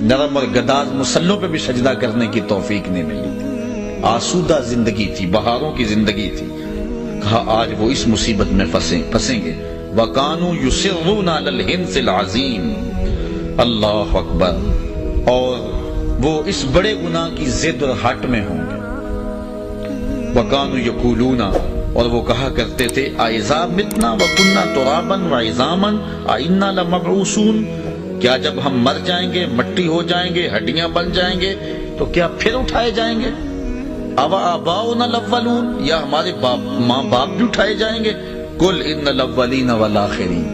نرم اور گداز مسلوں پہ بھی سجدہ کرنے کی توفیق نہیں ملی تھی، آسودہ زندگی تھی، بہاروں کی زندگی تھی۔ کہا آج وہ اس مصیبت میں پھنسیں گے۔ وَكَانُوا يُصِرُّونَ عَلَى الْحِنْثِ الْعَظِيمِ، اللہ اکبر، اور وہ اس بڑے گناہ کی ضد اور ہٹ میں ہوں گے۔ وَكَانُوا يَقُولُونَ، اور وہ کہا کرتے تھے أَإِذَا مِتْنَا وَكُنَّا تُرَابًا وَعِظَامًا أَإِنَّا لَمَبْعُوثُونَ، کیا جب ہم مر جائیں گے، مٹی ہو جائیں گے، ہڈیاں بن جائیں گے تو کیا پھر اٹھائے جائیں گے؟ أَوَآبَاؤُنَا الْأَوَّلُونَ، یا ہمارے ماں باپ بھی اٹھائے جائیں گے؟ قُلْ إِنَّ الْأَوَّلِينَ وَالْآخِرِينَ،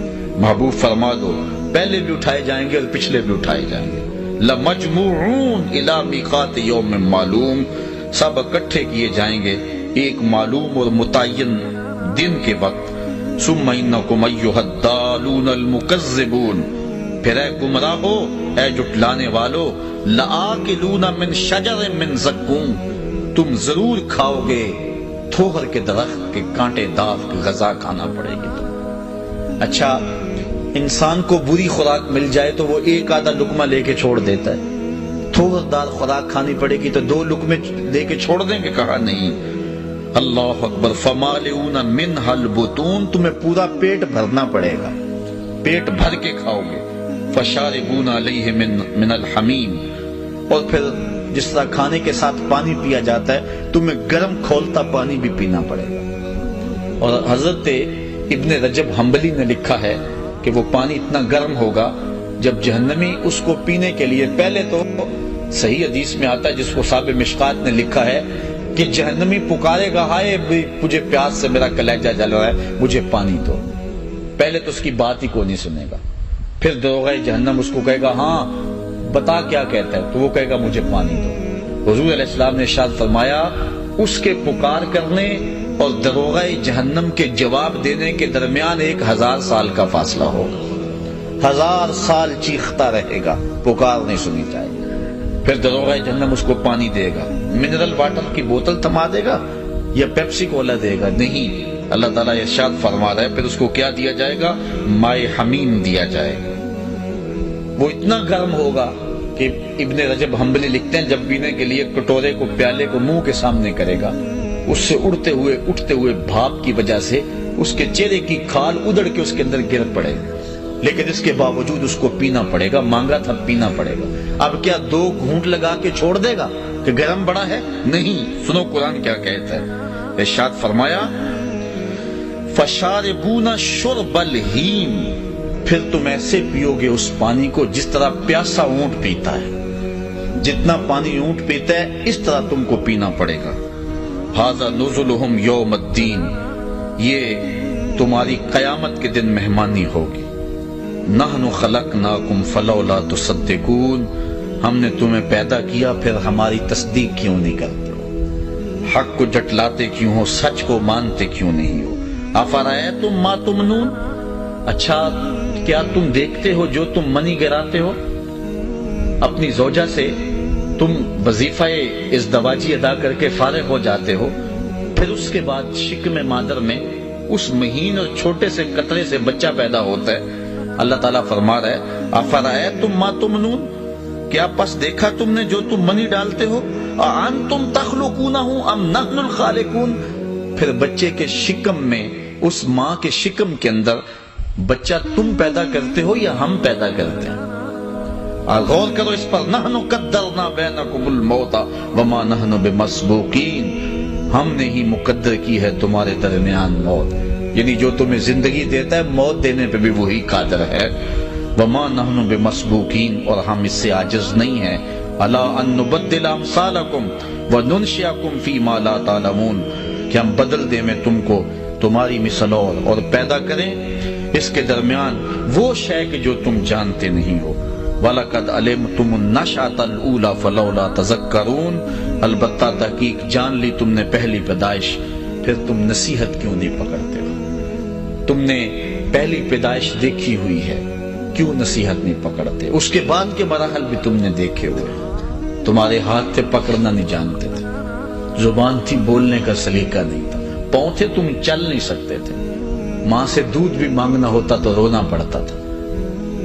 محبوب فرما دو پہلے بھی اٹھائے جائیں گے اور پچھلے بھی اٹھائے جائیں گے۔ لَمَجْمُوعُونَ إِلَى مِيقَاتِ يَوْمٍ مَّعْلُومٍ، سب اکٹھے کیے جائیں گے ایک معلوم اور متعین دن کے وقت۔ ثُمَّ إِنَّكُمْ أَيُّهَا الضَّالُونَ الْمُكَذِّبُونَ، پھر اے گمراہو، اے جھٹلانے والو، لَآكِلُونَ مِن شَجَرٍ مِّن زَقُّومٍ، تم ضرور کھاؤ گے تھوہر کے درخت کے کانٹے دار کی غذا کھانا پڑے گی تم۔ اچھا، انسان کو بری خوراک مل جائے تو وہ ایک آدھا لقمہ لے کے چھوڑ دیتا ہے، تھوہر دار خوراک کھانی پڑے گی تو 2 لقمے لے کے چھوڑ دیں گے؟ کہا نہیں۔ اللہ اکبر، فَمَالِئُونَ مِنْهَا الْبُطُونَ، تمہیں پورا پیٹ بھرنا پڑے گا، پیٹ بھر کے کھاؤ گے۔ فَشَارِبُونَ عَلَيْهِ مِنَ الْحَمِيمِ، اور پھر جس طرح کھانے کے ساتھ پانی پیا جاتا ہے تمہیں گرم کھولتا پانی بھی پینا پڑے گا۔ اور حضرت ابن رجب حنبلی نے لکھا ہے کہ وہ پانی اتنا گرم ہوگا جب جہنمی اس کو پینے کے لیے، پہلے تو صحیح حدیث میں آتا ہے جس کو صاحب مشکات نے لکھا ہے کہ جہنمی پکارے گا ہائے مجھے پیاس سے میرا کلیجہ جل رہا ہے، مجھے پانی دو۔ پہلے تو اس کی بات ہی کو نہیں سنے گا، پھر دروغہ جہنم اس کو کہے گا ہاں بتا کیا کہتا ہے، تو وہ کہے گا مجھے پانی دو۔ حضور علیہ السلام نے ارشاد فرمایا اس کے پکار کرنے اور دروغہ جہنم کے جواب دینے کے درمیان 1000 سال کا فاصلہ ہوگا، 1000 سال چیختا رہے گا، پکار نہیں سنی جائے گی۔ پھر دروغہ جہنم اس کو پانی دے گا، منرل واٹر کی بوتل تھما دے گا یا پیپسی کولا دے گا؟ نہیں، اللہ تعالیٰ ارشاد فرما رہا ہے پھر اس کو کیا دیا جائے گا؟ مائے حمیم دیا جائے گا۔ وہ اتنا گرم ہوگا کہ ابن رجب حنبلی لکھتے ہیں جب پینے کے لیے کٹورے کو، پیالے کو منہ کے سامنے کرے گا، اس سے اٹھتے ہوئے بھاپ کی وجہ سے اس کے چہرے کی کھال ادڑ کے اس کے اندر گر پڑے گا، لیکن اس کے باوجود اس کو پینا پڑے گا، مانگا تھا پینا پڑے گا۔ اب کیا 2 گھونٹ لگا کے چھوڑ دے گا کہ گرم بڑا ہے؟ نہیں، سنو قرآن کیا کہتا ہے، ارشاد فرمایا فَشَارِبُونَ شُرْبَ الْہِیمِ، پھر تم ایسے پیو گے اس پانی کو جس طرح پیاسا اونٹ پیتا ہے، جتنا پانی اونٹ پیتا ہے اس طرح تم کو پینا پڑے گا۔ ھذا نزلہم یوم الدین، یہ تمہاری قیامت کے دن مہمانی ہوگی۔ نحن خلقناکم فلولا تصدقون، ہم نے تمہیں پیدا کیا پھر ہماری تصدیق کیوں نہیں کرتے ہو؟ حق کو جھٹلاتے کیوں ہو؟ سچ کو مانتے کیوں نہیں ہو؟ افرأیتم ما تمنون، اچھا کیا تم دیکھتے ہو جو تم منی گراتے ہو؟ اپنی زوجہ سے تم وظیفہ ازدواجی ادا کر کے فارغ ہو جاتے ہو، پھر اس کے بعد شکم مادر میں اس مہین اور چھوٹے سے قطرے سے بچہ پیدا ہوتا ہے۔ اللہ تعالیٰ فرما رہا ہے افرأیتم ما تمنون، کیا پس دیکھا تم نے جو تم منی ڈالتے ہو؟ اانتم تخلقونہ ام نحن الخالقون، پھر بچے کے شکم میں، اس ماں کے شکم کے اندر بچہ تم پیدا کرتے ہو یا ہم پیدا کرتے ہیں؟ غور کرو اس پر، نحن قدرنا بینکم الموت وما نحن بمسبوقین، ہم نے ہی مقدر کی ہے تمہارے درمیان موت، یعنی جو تمہیں زندگی دیتا ہے موت دینے پہ بھی وہی قادر ہے۔ وما نحن بمسبوقین، اور ہم اس سے عاجز نہیں ہیں۔ الا ان نبدل امثالکم وننشئکم فیما لا تعلمون، کہ ہم بدل دیں میں تم کو تمہاری مثل اور پیدا کریں اس کے درمیان وہ شے کہ جو تم جانتے نہیں ہو۔ وَلَقَدْ عَلِمْتُمُ النَّشْأَةَ الْأُولَى فَلَوْلَا تَذَكَّرُونَ، البتہ تحقیق جان لی تم نے پہلی پیدائش، پھر تم نصیحت کیوں نہیں پکڑتے ہو؟ تم نے پہلی پیدائش دیکھی ہوئی ہے، کیوں نصیحت نہیں پکڑتے؟ اس کے بعد کے مراحل بھی تم نے دیکھے ہوئے، تمہارے ہاتھ سے پکڑنا نہیں جانتے تھے، زبان تھی بولنے کا سلیقہ نہیں تھا، پاؤں تھے تم چل نہیں سکتے تھے، ماں سے دودھ بھی مانگنا ہوتا تو رونا پڑتا تھا،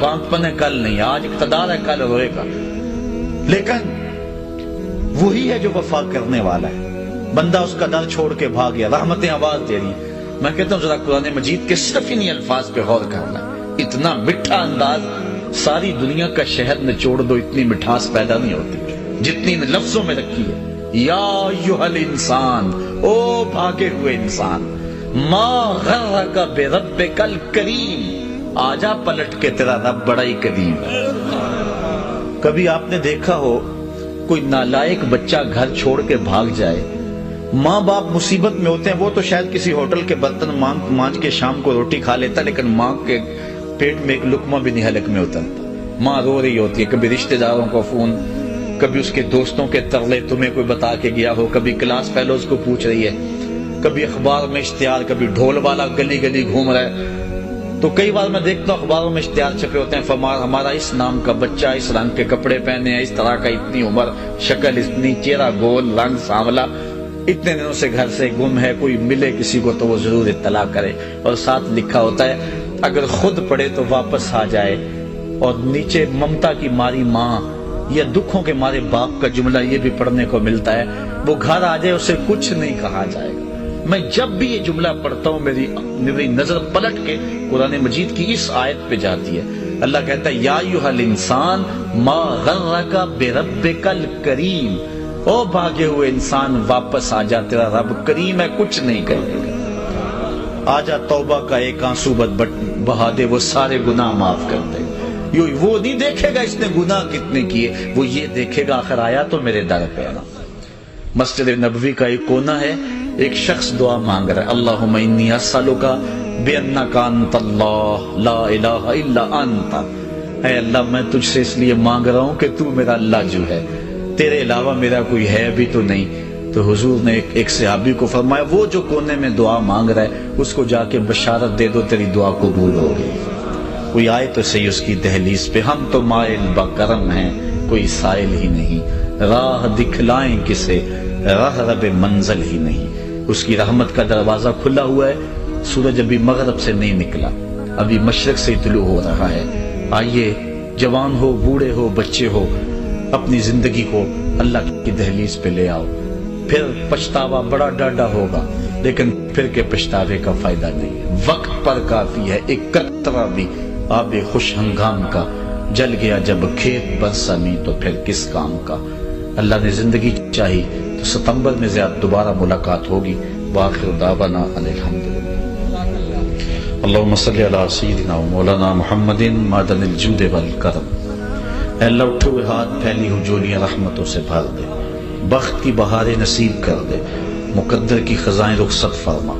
بانپن ہے کل نہیں، آج اقتدار ہے کل روئے گا، لیکن وہی ہے جو وفا کرنے والا ہے۔ بندہ اس کا در چھوڑ کے بھاگ گیا، رحمتیں آواز دے رہی ہیں۔ میں کہتا ہوں ذرا قرآن مجید کے صرف انہی الفاظ پہ غور کرنا، اتنا میٹھا انداز، ساری دنیا کا شہد نچوڑ دو اتنی مٹھاس پیدا نہیں ہوتی جتنی ان لفظوں میں رکھی ہے۔ یا ایھا الانسان، او بھاگے ہوئے انسان، ما غرک بربک الکریم، آجا پلٹ کے تیرا رب بڑا ہی کریم ہے۔ کبھی آپ نے دیکھا ہو کوئی نالائق بچہ گھر چھوڑ کے بھاگ جائے، ماں باپ مصیبت میں ہوتے ہیں، وہ تو شاید کسی ہوٹل کے برتن مانج کے شام کو روٹی کھا لیتا، لیکن ماں کے پیٹ میں ایک لقمہ بھی نہیں حلق میں اترتا۔ ماں رو رہی ہوتی ہے، کبھی رشتہ داروں کو فون، کبھی اس کے دوستوں کے ترلے تمہیں کوئی بتا کے گیا ہو، کبھی کلاس فیلوز کو پوچھ رہی ہے، کبھی اخبار میں اشتہار، کبھی ڈھول والا گلی گلی گھوم رہا ہے۔ تو کئی بار میں دیکھتا ہوں اخباروں میں اشتہار چھپے ہوتے ہیں، ہمارا اس نام کا بچہ، اس رنگ کے کپڑے پہنے ہیں، اس طرح کا، اتنی عمر، شکل اتنی، چہرہ گول، رنگ سانولا، اتنے دنوں سے گھر سے گم ہے، کوئی ملے کسی کو تو وہ ضرور اطلاع کرے۔ اور ساتھ لکھا ہوتا ہے اگر خود پڑھے تو واپس آ جائے، اور نیچے ممتا کی ماری ماں یا دکھوں کے مارے باپ کا جملہ یہ بھی پڑھنے کو ملتا ہے، وہ گھر آ جائے اسے کچھ نہیں کہا جائے گا۔ میں جب بھی یہ جملہ پڑھتا ہوں میری نظر پلٹ کے قرآن مجید کی اس آیت پہ جاتی ہے۔ اللہ کہتا ہے یا ایھا الانسان ما غرک بربک الکریم، او بھاگے ہوئے انسان واپس آ جا، تیرا رب کریم ہے، کچھ نہیں کرے گا۔ آجا توبہ کا ایک آنسو بہا دے، وہ سارے گناہ معاف کر دے۔ وہ نہیں دیکھے گا اس نے گناہ کتنے کیے، وہ یہ دیکھے گا آخر آیا تو میرے در پہ آنا۔ مسجد نبوی کا ایک کونا ہے، ایک شخص دعا مانگ رہا ہے، اللہم انی اسألک بانک انت اللہ لا الہ الا انت، اے اللہ میں تجھ سے اس لیے مانگ رہا ہوں کہ تو میرا اللہ جو ہے، تیرے علاوہ میرا کوئی ہے بھی تو نہیں۔ تو حضور نے ایک صحابی کو فرمایا وہ جو کونے میں دعا مانگ رہا ہے اس کو جا کے بشارت دے دو تیری دعا قبول ہوگی۔ کوئی آئے تو صحیح اس کی دہلیز پہ، ہم تو مائل بکرم ہیں کوئی سائل ہی نہیں، راہ دکھلائیں کسے راہ رب منزل ہی نہیں۔ اس کی رحمت کا دروازہ کھلا ہوا ہے، سورج ابھی مغرب سے نہیں نکلا، ابھی مشرق سے طلوع ہو رہا ہے۔ آئیے جوان ہو، بوڑھے ہو، بچے ہو، اپنی زندگی کو اللہ کی دہلیز پہ لے آؤ۔ پھر پچھتاوا بڑا ڈاڈا ہوگا، لیکن پھر کے پچھتاوے کا فائدہ نہیں ہے۔ وقت پر کافی ہے، ایک قطرہ بھی آب خوش ہنگام کا، جل گیا جب کھیت برسمی تو پھر کس کام کا۔ اللہ نے زندگی چاہی تو ستمبر میں زیادہ دوبارہ ملاقات ہوگی۔ وآخر دعوانا ان الحمدللہ۔ اللہم صلی علی سیدنا و مولانا محمد معدن الجود والکرم۔ اے اللہ اٹھے ہوئے ہاتھ، پھیلی ہوئی جولیاں رحمتوں سے بھر دے، بخت کی بہاریں نصیب کر دے، مقدر کی خزائیں رخصت فرما،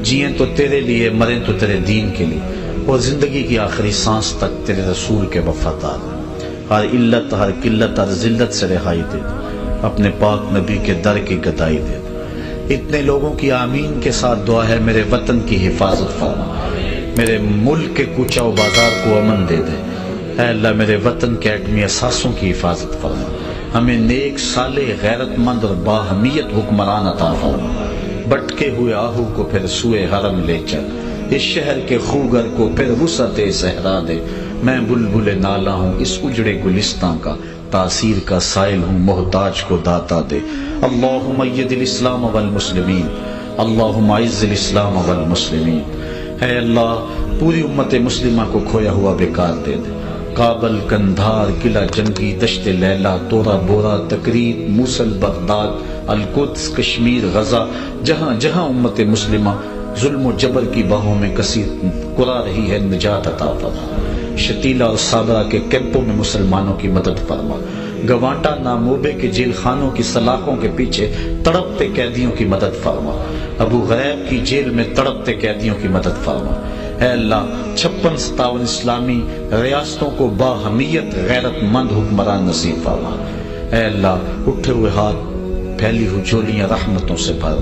جئیں تو تیرے لیے، مریں تو تیرے دین کے لیے، اور زندگی کی آخری سانس تک تیرے رسول کے وفادار۔ ہر علت، ہر قلت، ہر ذلت سے رہائی دے، اپنے پاک نبی کے در کی گدائی دے۔ اتنے لوگوں کی آمین کے ساتھ دعا ہے میرے وطن کی حفاظت فرما، میرے ملک کے کوچہ و بازار کو امن دے دے۔ اے اللہ میرے وطن کے ایٹمی اثاثوں کی حفاظت فرما، ہمیں نیک، صالح، غیرت مند اور باہمیت حکمران عطا فرما۔ بٹکے ہوئے آہو کو پھر سوئے حرم لے چل، اس شہر کے خوگر کو پھر وسعت صحرا دے۔ میں بلبل نالہ ہوں اس اجڑے گلستان کا، تاثیر کا سائل ہوں محتاج کو داتا دے۔ اللہم اید الاسلام والمسلمین، اللہم اعز الاسلام والمسلمین۔ اے اللہ پوری امت مسلمہ کو کھویا ہوا بیکار دے دے۔ کابل، کندھار، قلعہ جنگی، دشت لیلہ، تورا بورا، تقریب، موصل، بغداد، القدس، کشمیر، غزہ، جہاں جہاں امت مسلمہ ظلم و جبر کی باہوں میں کثیر کرا رہی ہے، نجات عطا فرما۔ شتیلہ اور صابرہ کے کیمپوں میں مسلمانوں کی مدد فرما۔ گوانٹا ناموبے کے جیل خانوں کی سلاخوں کے پیچھے تڑپتے قیدیوں کی مدد فرما۔ ابو غریب کی جیل میں تڑپتے قیدیوں کی مدد فرما۔ اے اللہ 56-57 اسلامی ریاستوں کو باہمیت غیرت مند حکمران نصیب فرما۔ اے اللہ اٹھے ہوئے ہاتھ، پھیلی ہوئی جولیاں رحمتوں سے بھر۔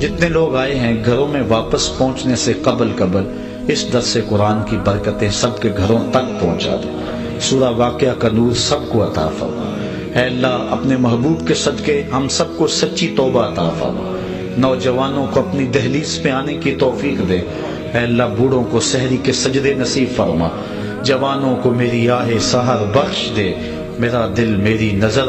جتنے لوگ آئے ہیں گھروں میں واپس پہنچنے سے قبل اس درس قرآن کی برکتیں سب کے گھروں تک پہنچا دے۔ سورہ واقعہ کا نور سب کو عطا فرما۔ اے اللہ اپنے محبوب کے صدقے ہم سب کو سچی توبہ عطا فرما۔ نوجوانوں کو اپنی دہلیز پہ آنے کی توفیق دے۔ اے اللہ بوڑھوں کو سحری کے سجدے نصیب فرما۔ جوانوں کو میری آہ سحر بخش دے، میرا دل میری نظر